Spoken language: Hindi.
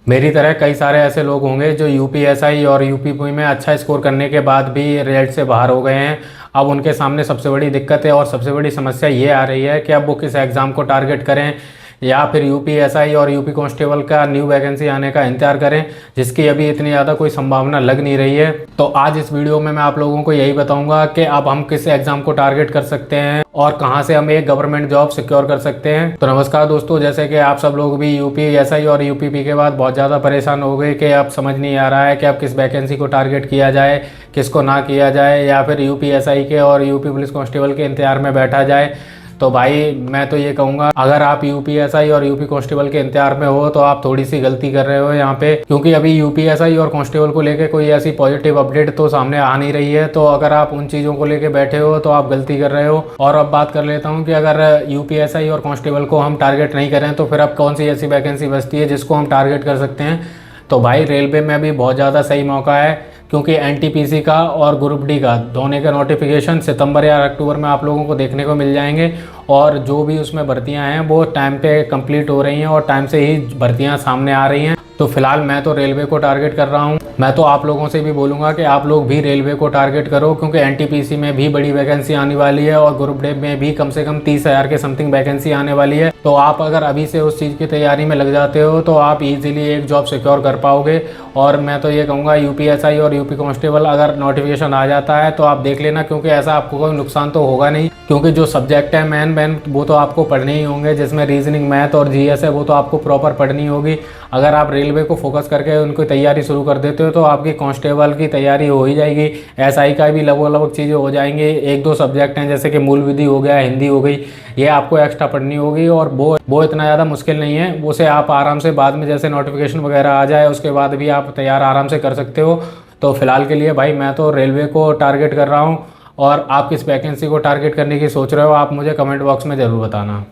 मेरी तरह कई सारे ऐसे लोग होंगे जो यूपीएसआई और यूपीपी में अच्छा स्कोर करने के बाद भी रिजल्ट से बाहर हो गए हैं। अब उनके सामने सबसे बड़ी दिक्कत है और सबसे बड़ी समस्या ये आ रही है कि अब वो किस एग्ज़ाम को टारगेट करें या फिर यूपीएसआई और यूपी कांस्टेबल का न्यू वैकेंसी आने का इंतजार करें, जिसकी अभी इतनी ज़्यादा कोई संभावना लग नहीं रही है। तो आज इस वीडियो में मैं आप लोगों को यही बताऊंगा कि अब हम किस एग्ज़ाम को टारगेट कर सकते हैं और कहां से हम एक गवर्नमेंट जॉब सिक्योर कर सकते हैं। तो नमस्कार दोस्तों, जैसे कि आप सब लोग भी यूपीएसआई और यूपीपी के बाद बहुत ज़्यादा परेशान हो गए कि अब समझ नहीं आ रहा है कि अब किस वैकेंसी को टारगेट किया जाए, किसको ना किया जाए, या फिर यूपीएसआई के और यूपी पुलिस कांस्टेबल के इंतजार में बैठा जाए। तो भाई मैं तो ये कहूँगा, अगर आप यूपीएसआई और यूपी कांस्टेबल के इंतजार में हो तो आप थोड़ी सी गलती कर रहे हो यहाँ पे, क्योंकि अभी यूपीएसआई और कांस्टेबल को लेके कोई ऐसी पॉजिटिव अपडेट तो सामने आ नहीं रही है। तो अगर आप उन चीज़ों को लेके बैठे हो तो आप गलती कर रहे हो। और अब बात कर लेता हूँ कि अगर यूपीएसआई और कांस्टेबल को हम टारगेट नहीं करें तो फिर अब कौन सी ऐसी वैकेंसी बचती है जिसको हम टारगेट कर सकते हैं। तो भाई रेलवे में अभी बहुत ज़्यादा सही मौका है, क्योंकि एनटीपीसी का और ग्रुप डी का दोनों के नोटिफिकेशन सितंबर या अक्टूबर में आप लोगों को देखने को मिल जाएंगे। और जो भी उसमें भर्तियां हैं वो टाइम पे कंप्लीट हो रही हैं और टाइम से ही भर्तियां सामने आ रही हैं। तो फिलहाल मैं तो रेलवे को टारगेट कर रहा हूं। मैं तो आप लोगों से भी बोलूँगा कि आप लोग भी रेलवे को टारगेट करो, क्योंकि एनटीपीसी में भी बड़ी वैकेंसी आने वाली है और ग्रुप डी में भी कम से कम 30,000 के समथिंग वैकेंसी आने वाली है। तो आप अगर अभी से उस चीज़ की तैयारी में लग जाते हो तो आप इजीली एक जॉब सिक्योर कर पाओगे। और मैं तो ये कहूँगा, यूपीएसआई और यूपी कांस्टेबल अगर नोटिफिकेशन आ जाता है तो आप देख लेना, क्योंकि ऐसा आपको कोई नुकसान तो होगा नहीं, क्योंकि जो सब्जेक्ट है मेन वो तो आपको पढ़ने ही होंगे, जिसमें रीजनिंग, मैथ और जीएस है वो तो आपको प्रॉपर पढ़नी होगी। अगर आप रेलवे को फोकस करके उनकी तैयारी शुरू कर देते हो तो आपकी कांस्टेबल की तैयारी हो ही जाएगी। एसआई का भी लगभग लगभग चीज़ें हो जाएंगी। एक दो सब्जेक्ट हैं जैसे कि मूल विधि हो गया, हिंदी हो गई, ये आपको एक्स्ट्रा पढ़नी होगी और वो इतना ज़्यादा मुश्किल नहीं है। उसे आप आराम से बाद में जैसे नोटिफिकेशन वगैरह आ जाए उसके बाद भी आप तैयार आराम से कर सकते हो। तो फिलहाल के लिए भाई मैं तो रेलवे को टारगेट कर रहा हूँ। और आप किस वैकेंसी को टारगेट करने की सोच रहे हो आप मुझे कमेंट बॉक्स में ज़रूर बताना।